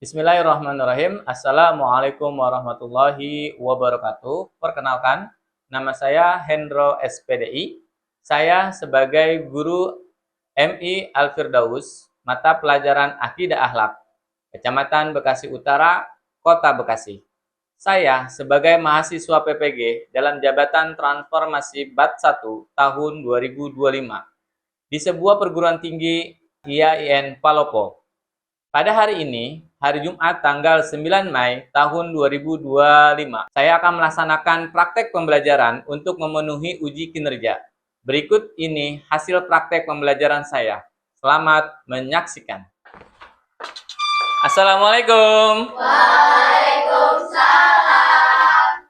Bismillahirrahmanirrahim. Assalamualaikum warahmatullahi wabarakatuh. Perkenalkan, nama saya Hendro SPDI. Saya sebagai guru MI Al-Firdaus, mata pelajaran Akidah Akhlak, Kecamatan Bekasi Utara, Kota Bekasi. Saya sebagai mahasiswa PPG dalam jabatan transformasi BAT 1 tahun 2025 di sebuah perguruan tinggi IAIN Palopo. Pada hari ini, hari Jumat tanggal 9 Mei tahun 2025, saya akan melaksanakan praktek pembelajaran untuk memenuhi uji kinerja. Berikut ini hasil praktek pembelajaran saya. Selamat menyaksikan. Assalamualaikum. Waalaikumsalam.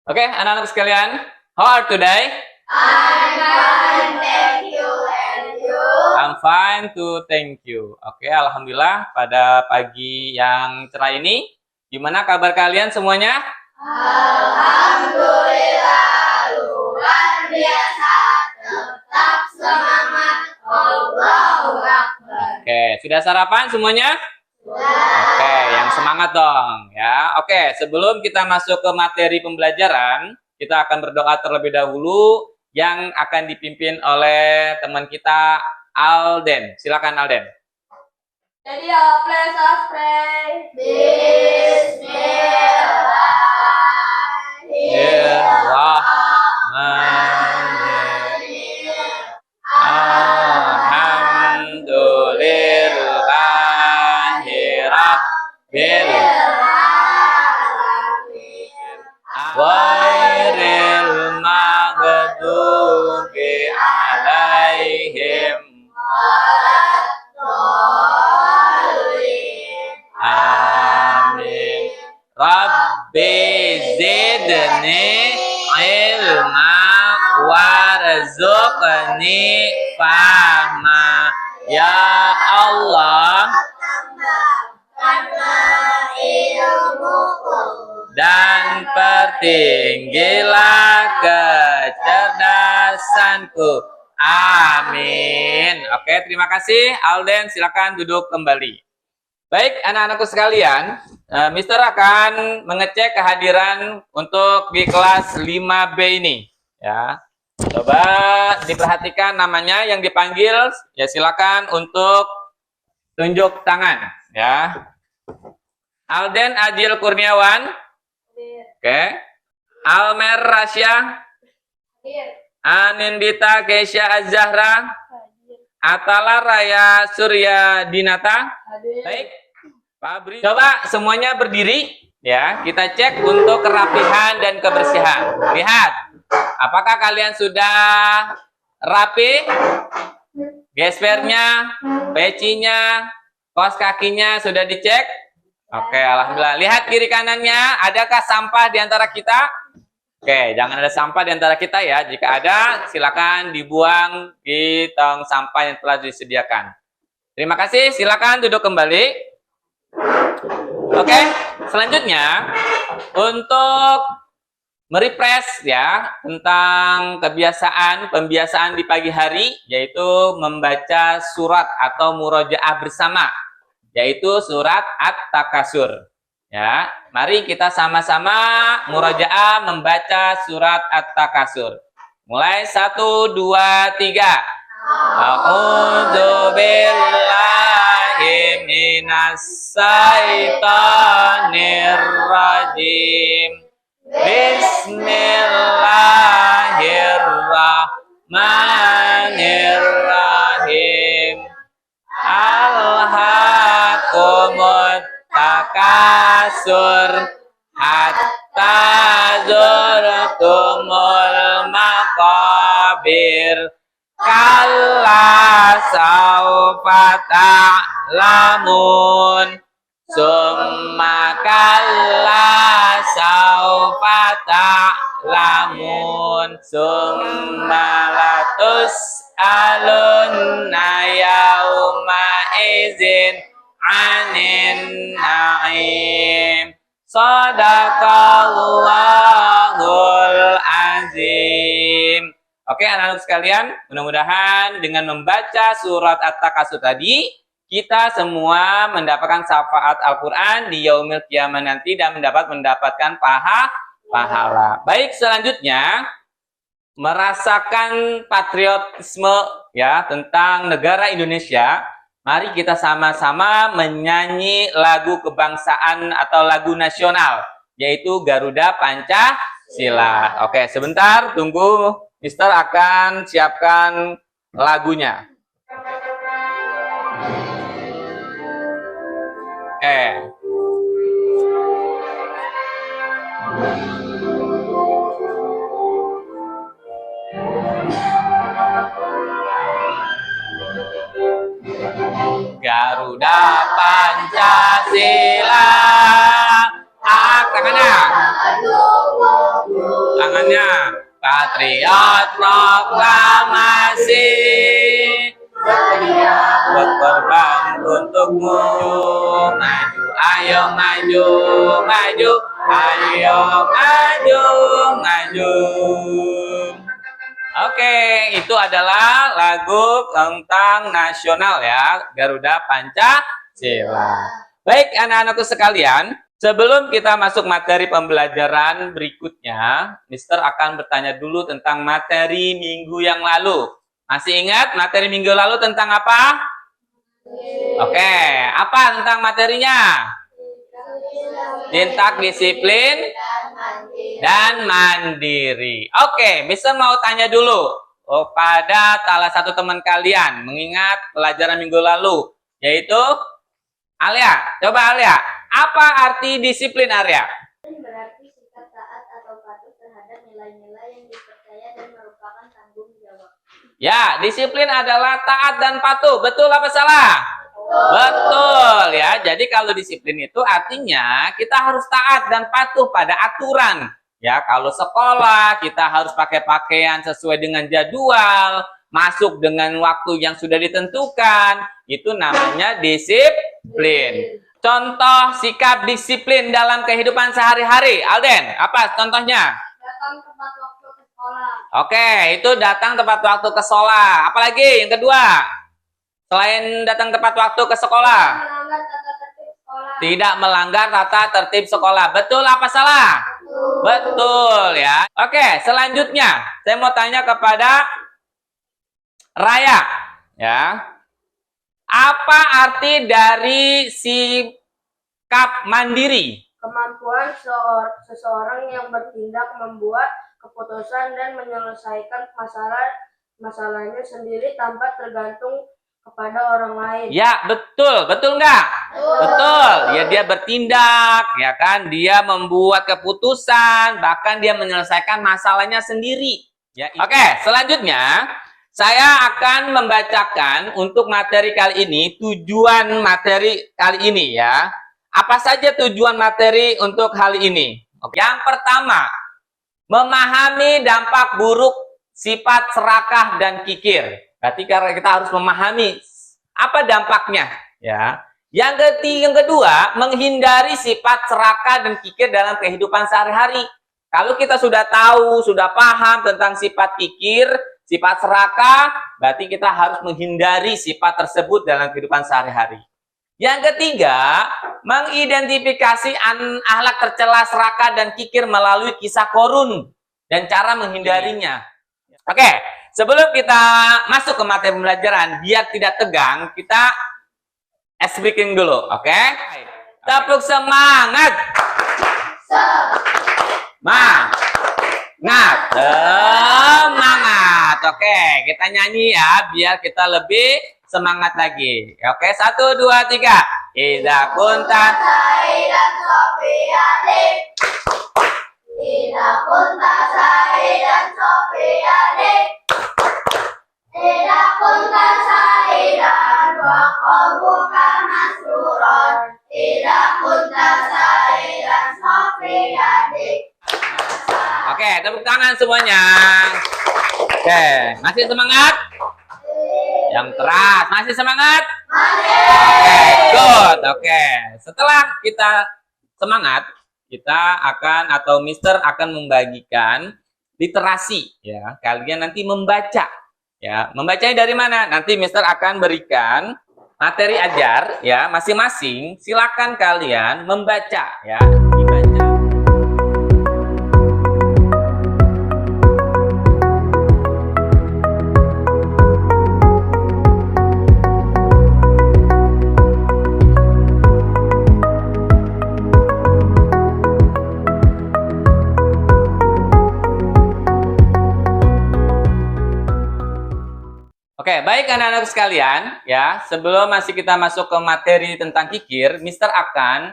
Oke, anak-anak sekalian, how are today? I'm fine, thank you, and you? I'm fine to thank you. Oke, alhamdulillah pada pagi yang cerah ini, gimana kabar kalian semuanya? Alhamdulillah, luar biasa, tetap semangat, Allahu Akbar. Oke, sudah sarapan semuanya? Oke, yang semangat dong ya. Oke, sebelum kita masuk ke materi pembelajaran, kita akan berdoa terlebih dahulu yang akan dipimpin oleh teman kita Alden. Silakan Alden. Jadi please us pray. Bismillahirrahmanirrahim. Alhamdulillahirabbil ghairil maghdubi alaihim. Amin. Rabbi zidni ilma warzuqni fahma. Ya Allah, dan pertinggilah kecerdasanku. Amin. Oke, terima kasih Alden. Silakan duduk kembali. Baik, anak-anakku sekalian, Mister akan mengecek kehadiran untuk di kelas 5B ini. Ya, coba diperhatikan namanya yang dipanggil. Ya, silakan untuk tunjuk tangan. Ya, Alden Adil Kurniawan. Oke. Almer Rasya. Anindita Keisha Az-Zahra. Atala Raya Surya Dinata. Baik. Fabri. Coba semuanya berdiri ya. Kita cek untuk kerapihan dan kebersihan. Lihat. Apakah kalian sudah rapi? Gespernya, pecinya, kaos kakinya sudah dicek? Oke, alhamdulillah. Lihat kiri kanannya, adakah sampah di antara kita? Oke, jangan ada sampah di antara kita ya. Jika ada, silakan dibuang di tong sampah yang telah disediakan. Terima kasih, silakan duduk kembali. Oke, selanjutnya untuk merefresh ya tentang pembiasaan di pagi hari, yaitu membaca surat atau murojaah bersama, yaitu surat At-Takasur. Ya, mari kita sama-sama murojaah membaca surat At-Takasur. Mulai 1, 2, 3. A'udzu billahi minas syaitonir rajim. Bismillahirrahmanirrahim. Alhaakumut takasur hatta zurtumul maqabir. Kalla saufa ta'lamun. Summa kalla saufa ta'lamun. Summa latus'alunna yawma izin anin na'im. Sadaqallahul azim. Oke, anak-anak sekalian, mudah-mudahan dengan membaca surat At-Takasur tadi, kita semua mendapatkan syafaat Al-Quran di yaumil qiyamah nanti dan mendapatkan pahala. Baik, selanjutnya merasakan patriotisme ya tentang negara Indonesia. Mari kita sama-sama menyanyi lagu kebangsaan atau lagu nasional, yaitu Garuda Pancasila. Oke, sebentar tunggu, Mister akan siapkan lagunya. Oke. Garuda Pancasila. Tangannya. Tangannya. Patriot proklamasi. Berkorban untukmu. Maju, ayo maju, maju. Ayo maju, maju. Oke, itu adalah lagu tentang nasional ya, Garuda Pancasila. Baik, anak-anakku sekalian, sebelum kita masuk materi pembelajaran berikutnya, Mister akan bertanya dulu tentang materi minggu yang lalu. Masih ingat materi minggu lalu tentang apa? Oke, apa tentang materinya? Tindak disiplin dan mandiri. Oke, Mister mau tanya dulu pada salah satu teman kalian mengingat pelajaran minggu lalu, yaitu Alia. Coba Alia, apa arti disiplin Alia? Berarti sikap taat atau patuh terhadap nilai-nilai yang dipercaya dan merupakan tanggung jawab. Ya, disiplin adalah taat dan patuh. Betul apa salah? Betul ya. Jadi kalau disiplin itu artinya kita harus taat dan patuh pada aturan. Ya, kalau sekolah kita harus pakai pakaian sesuai dengan jadwal, masuk dengan waktu yang sudah ditentukan. Itu namanya disiplin. Contoh sikap disiplin dalam kehidupan sehari-hari. Alden, apa contohnya? Datang tepat waktu ke sekolah. Oke, itu datang tepat waktu ke sekolah. Apalagi yang kedua? Selain datang tepat waktu ke sekolah. Melanggar tata tertib sekolah. Tidak melanggar tata tertib sekolah. Betul apa salah? Betul ya. Oke, selanjutnya saya mau tanya kepada Raya. Ya. Apa arti dari sikap mandiri? Kemampuan seseorang yang bertindak, membuat keputusan dan menyelesaikan masalahnya sendiri tanpa tergantung kepada orang lain. Ya, betul. Betul nggak? Betul. Ya, dia bertindak, ya kan? Dia membuat keputusan, bahkan dia menyelesaikan masalahnya sendiri. Ya. Oke, selanjutnya saya akan membacakan untuk materi kali ini, tujuan materi kali ini ya. Apa saja tujuan materi untuk hal ini? Yang pertama, memahami dampak buruk sifat serakah dan kikir. Berarti karena kita harus memahami apa dampaknya, ya. Yang kedua, menghindari sifat serakah dan kikir dalam kehidupan sehari-hari. Kalau kita sudah tahu, sudah paham tentang sifat kikir, sifat serakah, berarti kita harus menghindari sifat tersebut dalam kehidupan sehari-hari. Yang ketiga, mengidentifikasi akhlak tercela, serakah dan kikir melalui kisah Qorun dan cara menghindarinya. Oke. Sebelum kita masuk ke materi pembelajaran, biar tidak tegang, kita ice breaking dulu, oke? Tepuk semangat. Semangat. Oke, kita nyanyi ya, biar kita lebih semangat lagi. Oke, 1, 2, 3. Idza kunta Sa'idan Sofiadik. Idza kunta sa'idan Sofiadik. Idza kunta sa'idan wa qalbuka masruran. Idza kunta sa'idan Sofiadik. Oke, tepuk tangan semuanya. Oke, masih semangat? Yang keras, masih semangat? Oke, good. Oke, setelah kita semangat, kita akan atau Mister akan membagikan literasi ya. Kalian nanti membaca ya. Membacanya dari mana? Nanti Mister akan berikan materi ajar ya masing-masing, silakan kalian membaca ya, dibaca. Oke, baik anak-anak sekalian, ya, sebelum masih kita masuk ke materi tentang kikir, Mister akan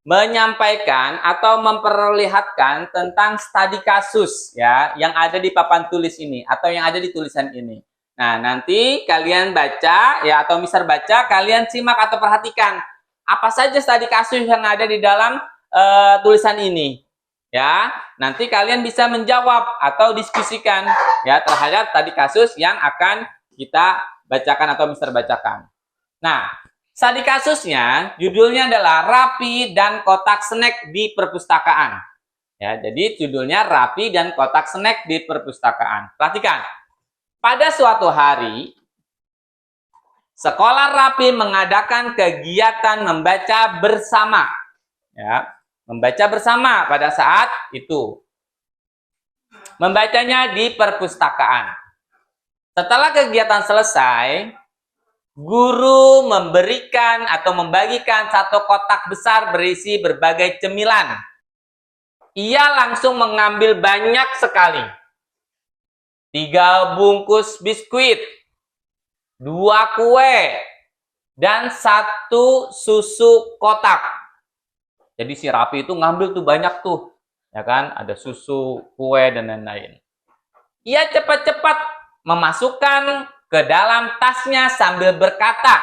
menyampaikan atau memperlihatkan tentang studi kasus, ya, yang ada di papan tulis ini atau yang ada di tulisan ini. Nah, nanti kalian baca, ya, atau Mister baca, kalian simak atau perhatikan apa saja studi kasus yang ada di dalam tulisan ini. Ya, nanti kalian bisa menjawab atau diskusikan ya terhadap studi kasus yang akan kita bacakan atau Mister bacakan. Nah, studi kasusnya judulnya adalah Rapi dan Kotak Snack di Perpustakaan. Ya, jadi judulnya Rapi dan Kotak Snack di Perpustakaan. Perhatikan. Pada suatu hari, sekolah Rapi mengadakan kegiatan membaca bersama. Ya, membaca bersama pada saat itu. Membacanya di perpustakaan. Setelah kegiatan selesai, guru memberikan atau membagikan satu kotak besar berisi berbagai cemilan. Ia langsung mengambil banyak sekali. 3 bungkus biskuit, 2 kue, dan 1 susu kotak. Jadi si Rapi itu ngambil tuh banyak tuh, ya kan? Ada susu, kue, dan lain-lain. Ia cepat-cepat memasukkan ke dalam tasnya sambil berkata,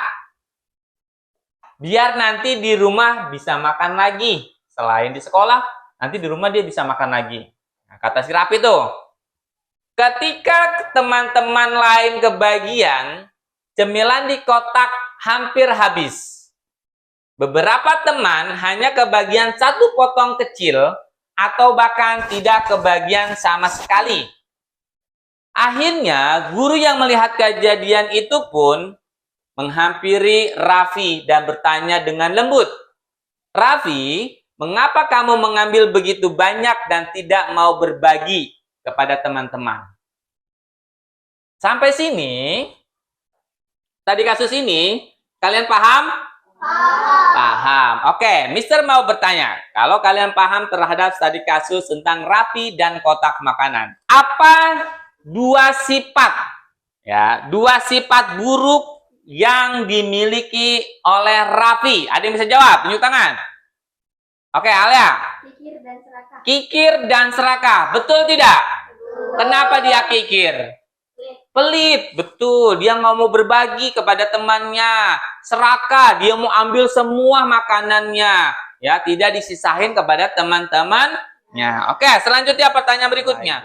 biar nanti di rumah bisa makan lagi. Selain di sekolah, nanti di rumah dia bisa makan lagi. Nah, kata si Rapi tuh. Ketika teman-teman lain kebagian, cemilan di kotak hampir habis. Beberapa teman hanya kebagian 1 potong kecil atau bahkan tidak kebagian sama sekali. Akhirnya, guru yang melihat kejadian itu pun menghampiri Raffi dan bertanya dengan lembut, Raffi, mengapa kamu mengambil begitu banyak dan tidak mau berbagi kepada teman-teman? Sampai sini, tadi kasus ini, kalian paham? Paham. Oke, Mister mau bertanya, kalau kalian paham terhadap studi kasus tentang Rapi dan kotak makanan, apa 2 sifat, ya, 2 sifat buruk yang dimiliki oleh Rafi? Ada yang bisa jawab? Tunjuk tangan. Oke, Alia. Kikir dan serakah. Kikir dan serakah. Betul tidak? Betul. Kenapa dia kikir? Pelit. Betul. Dia nggak mau berbagi kepada temannya. Serakah. Dia mau ambil semua makanannya. Ya, tidak disisahin kepada teman-temannya. Oke, selanjutnya pertanyaan berikutnya.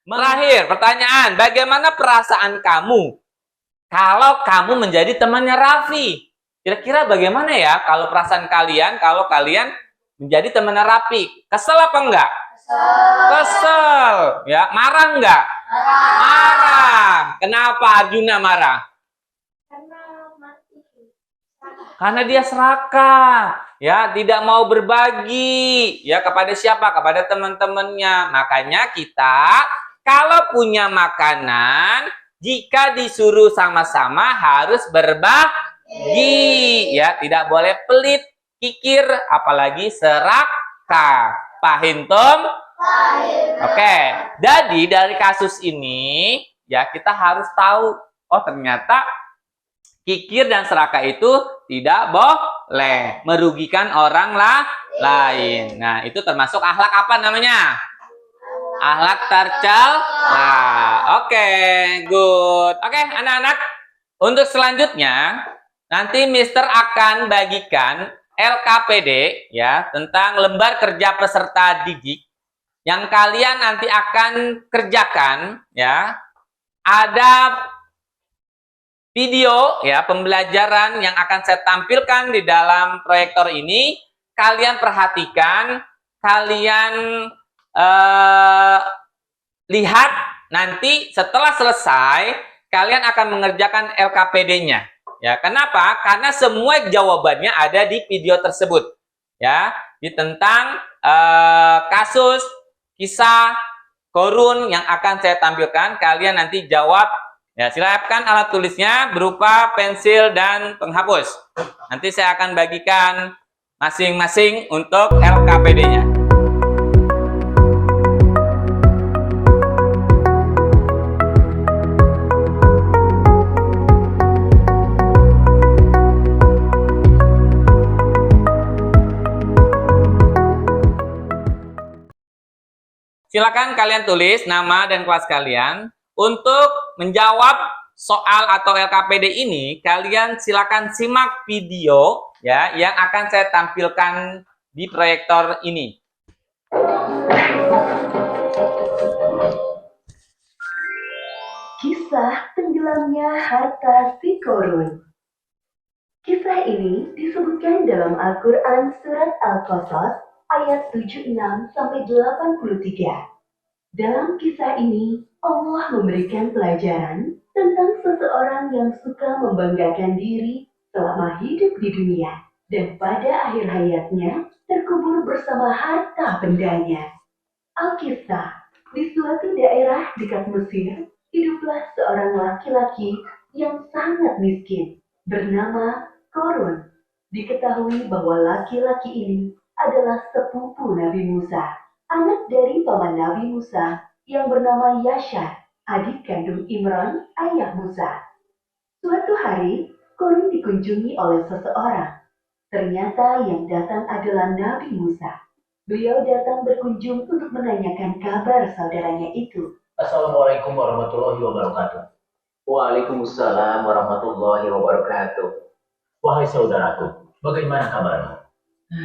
Terakhir, pertanyaan, bagaimana perasaan kamu kalau kamu menjadi temannya Raffi? Kira-kira bagaimana ya kalau perasaan kalian kalau kalian menjadi temannya Raffi? Kesel apa enggak? Kesel. Ya, marah enggak? Marah. Kenapa Arjuna marah? Karena dia serakah. Ya, tidak mau berbagi. Ya, kepada siapa? Kepada teman-temannya. Makanya kita kalau punya makanan, jika disuruh sama-sama harus berbagi. Ya, tidak boleh pelit, kikir, apalagi serakah. Paham, Tom? Oke. Jadi dari kasus ini, ya kita harus tahu, oh ternyata kikir dan serakah itu tidak boleh merugikan orang lain. Nah, itu termasuk akhlak apa namanya? Akhlak tercela. Oke, good. Oke, anak-anak, untuk selanjutnya nanti Mister akan bagikan LKPD ya tentang lembar kerja peserta didik yang kalian nanti akan kerjakan ya. Ada video ya pembelajaran yang akan saya tampilkan di dalam proyektor ini. Kalian perhatikan, kalian lihat nanti setelah selesai kalian akan mengerjakan LKPD-nya Ya, kenapa? Karena semua jawabannya ada di video tersebut. Ya, di tentang kasus kisah Qorun yang akan saya tampilkan. Kalian nanti jawab. Ya, silakan alat tulisnya berupa pensil dan penghapus. Nanti saya akan bagikan masing-masing untuk LKPD-nya. Silakan kalian tulis nama dan kelas kalian. Untuk menjawab soal atau LKPD ini, kalian silakan simak video ya yang akan saya tampilkan di proyektor ini. Kisah tenggelamnya harta si Qorun. Kisah ini disebutkan dalam Al-Quran Surat Al-Qasas ayat 76-83. Dalam kisah ini, Allah memberikan pelajaran tentang seseorang yang suka membanggakan diri selama hidup di dunia dan pada akhir hayatnya terkubur bersama harta bendanya. Alkisah, di suatu daerah dekat Mesir, hiduplah seorang laki-laki yang sangat miskin bernama Qorun. Diketahui bahwa laki-laki ini adalah sepupu Nabi Musa, anak dari paman Nabi Musa yang bernama Yashar, adik kandung Imran, ayah Musa. Suatu hari, Qorun dikunjungi oleh seseorang. Ternyata yang datang adalah Nabi Musa. Beliau datang berkunjung untuk menanyakan kabar saudaranya itu. Assalamualaikum warahmatullahi wabarakatuh. Waalaikumsalam warahmatullahi wabarakatuh. Wahai saudaraku, bagaimana kabarmu?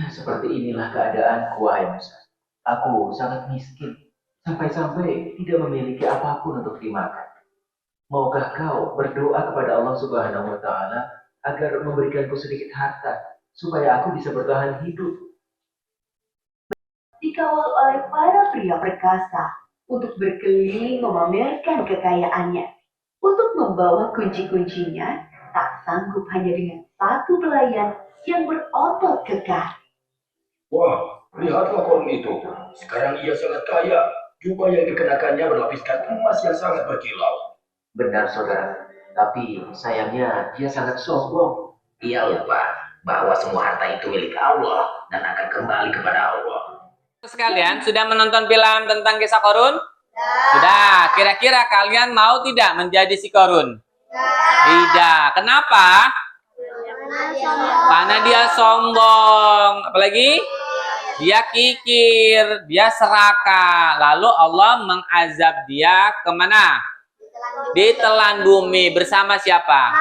Seperti inilah keadaanku, wahai Musa. Aku sangat miskin, sampai-sampai tidak memiliki apapun untuk dimakan. Maukah kau berdoa kepada Allah Subhanahu wa Ta'ala agar memberikanku sedikit harta, supaya aku bisa bertahan hidup? Dikawal oleh para pria perkasa untuk berkeliling memamerkan kekayaannya. Untuk membawa kunci-kuncinya, tak sanggup hanya dengan satu pelayan yang berotot kekar. Wah, lihatlah Qorun itu. Sekarang ia sangat kaya. Jubah yang dikenakannya berlapiskan emas yang sangat berkilau. Benar, saudara. Tapi sayangnya dia sangat sombong. Ia lupa bahwa semua harta itu milik Allah dan akan kembali kepada Allah. Sekalian, sudah menonton film tentang kisah Qorun? Sudah. Kira-kira kalian mau tidak menjadi si Qorun? Tidak. Kenapa? Karena dia sombong. Apalagi? Dia kikir, dia serakah. Lalu Allah mengazab dia kemana? Ditelan bumi. Bersama siapa?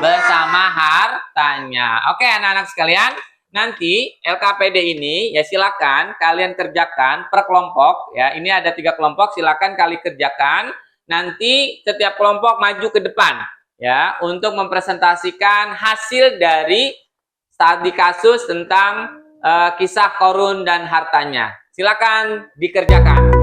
Bersama hartanya. Oke, anak-anak sekalian. Nanti LKPD ini ya silakan kalian kerjakan per kelompok ya. Ini ada 3 kelompok, silakan kalian kerjakan. Nanti setiap kelompok maju ke depan ya untuk mempresentasikan hasil dari studi kasus tentang kisah Qorun dan hartanya. Silakan dikerjakan.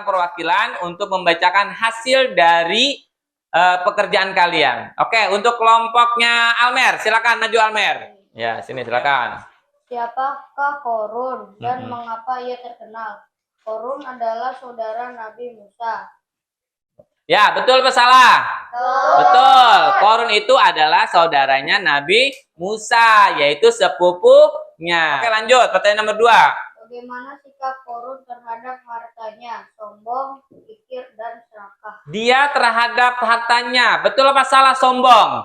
Perwakilan untuk membacakan hasil dari pekerjaan kalian. Oke, untuk kelompoknya Almer, silakan maju Almer. Ya, sini silakan. Siapakah Qorun dan mengapa ia terkenal? Qorun adalah saudara Nabi Musa. Ya, betul apa salah? Betul. Qorun itu adalah saudaranya Nabi Musa, yaitu sepupunya. Oke, lanjut. Pertanyaan nomor 2. Bagaimana sikap Qorun terhadap hartanya? Sombong, kikir, dan serakah. Dia terhadap hartanya. Betul apa salah sombong?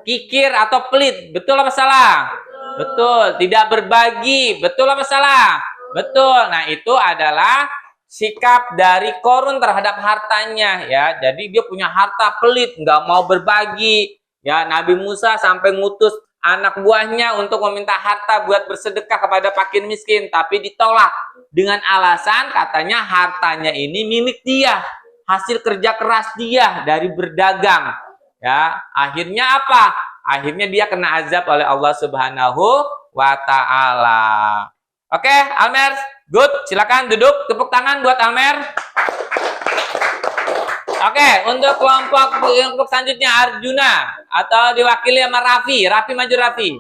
Kikir atau pelit. Betul apa salah? Betul. Tidak berbagi. Betul apa salah? Betul. Nah, itu adalah sikap dari Korun terhadap hartanya ya. Jadi dia punya harta pelit, nggak mau berbagi. Ya, Nabi Musa sampai ngutus anak buahnya untuk meminta harta buat bersedekah kepada fakir miskin, tapi ditolak dengan alasan katanya hartanya ini milik dia, hasil kerja keras dia dari berdagang. Ya, akhirnya apa? Akhirnya dia kena azab oleh Allah Subhanahu wa taala. Oke, Almer, good. Silakan duduk, tepuk tangan buat Almer. Oke, untuk kelompok selanjutnya Arjuna atau diwakili sama Raffi. Raffi maju Raffi.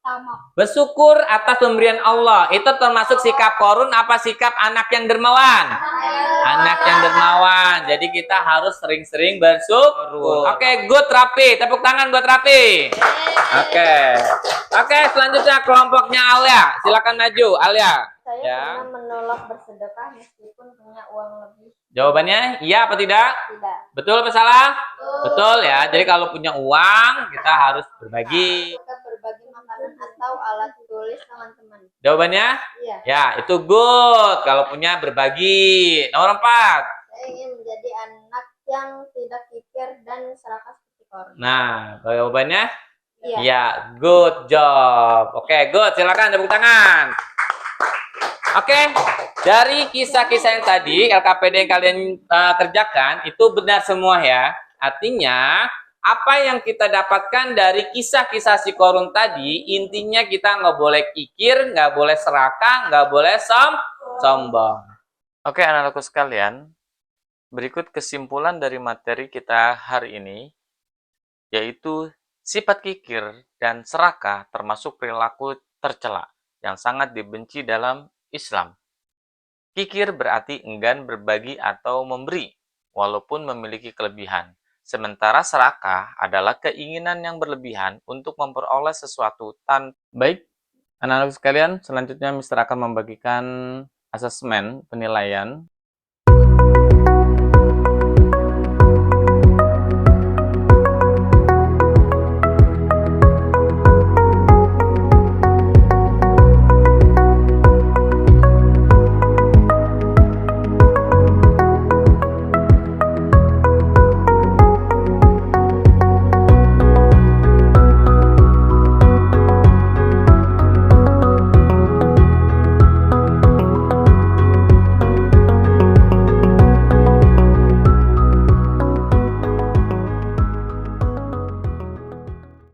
Sama. Bersyukur atas pemberian Allah. Itu termasuk sikap Korun apa sikap anak yang dermawan? Anak yang dermawan. Jadi kita harus sering-sering bersyukur. Oke, good Raffi. Tepuk tangan buat Raffi. Oke, selanjutnya kelompoknya Alia. Silakan maju, Alia. Saya Ya. pernah menolak bersedekah meskipun punya uang lebih. Jawabannya iya apa tidak? Tidak. Betul apa salah? Betul ya. Jadi kalau punya uang kita harus berbagi. Kita berbagi makanan atau alat tulis teman-teman. Jawabannya Iya. ya, itu good. Kalau punya berbagi. Nomor 4. Saya ingin menjadi anak yang tidak kikir dan serakah seperti Korun. Nah, jawabannya Iya. ya, good job. Oke, good. Silakan tepuk tangan. Oke, dari kisah-kisah yang tadi LKPD yang kalian kerjakan itu benar semua ya. Artinya apa yang kita dapatkan dari kisah-kisah si Korun tadi, intinya kita nggak boleh kikir, nggak boleh serakah, nggak boleh sombong. Oke, anak-anakku sekalian, berikut kesimpulan dari materi kita hari ini, yaitu sifat kikir dan serakah termasuk perilaku tercela yang sangat dibenci dalam Islam. Kikir berarti enggan berbagi atau memberi, walaupun memiliki kelebihan. Sementara serakah adalah keinginan yang berlebihan untuk memperoleh sesuatu tanpa. Baik, anak-anak sekalian, selanjutnya Mister akan membagikan asesmen penilaian.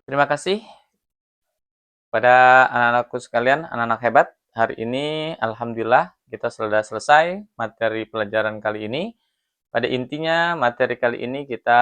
Terima kasih pada anak-anakku sekalian, anak-anak hebat. Hari ini Alhamdulillah kita sudah selesai materi pelajaran kali ini. Pada intinya materi kali ini kita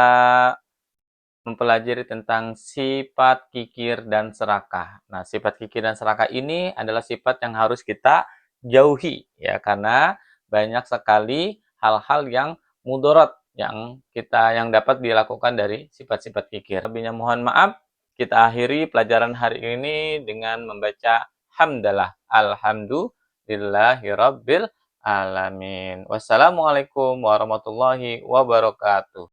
mempelajari tentang sifat kikir dan serakah. Nah, sifat kikir dan serakah ini adalah sifat yang harus kita jauhi ya, karena banyak sekali hal-hal yang mudarat yang dapat dilakukan dari sifat-sifat kikir. Lebihnya mohon maaf. Kita akhiri pelajaran hari ini dengan membaca hamdalah. Alhamdulillahirabbil alamin. Wassalamualaikum warahmatullahi wabarakatuh.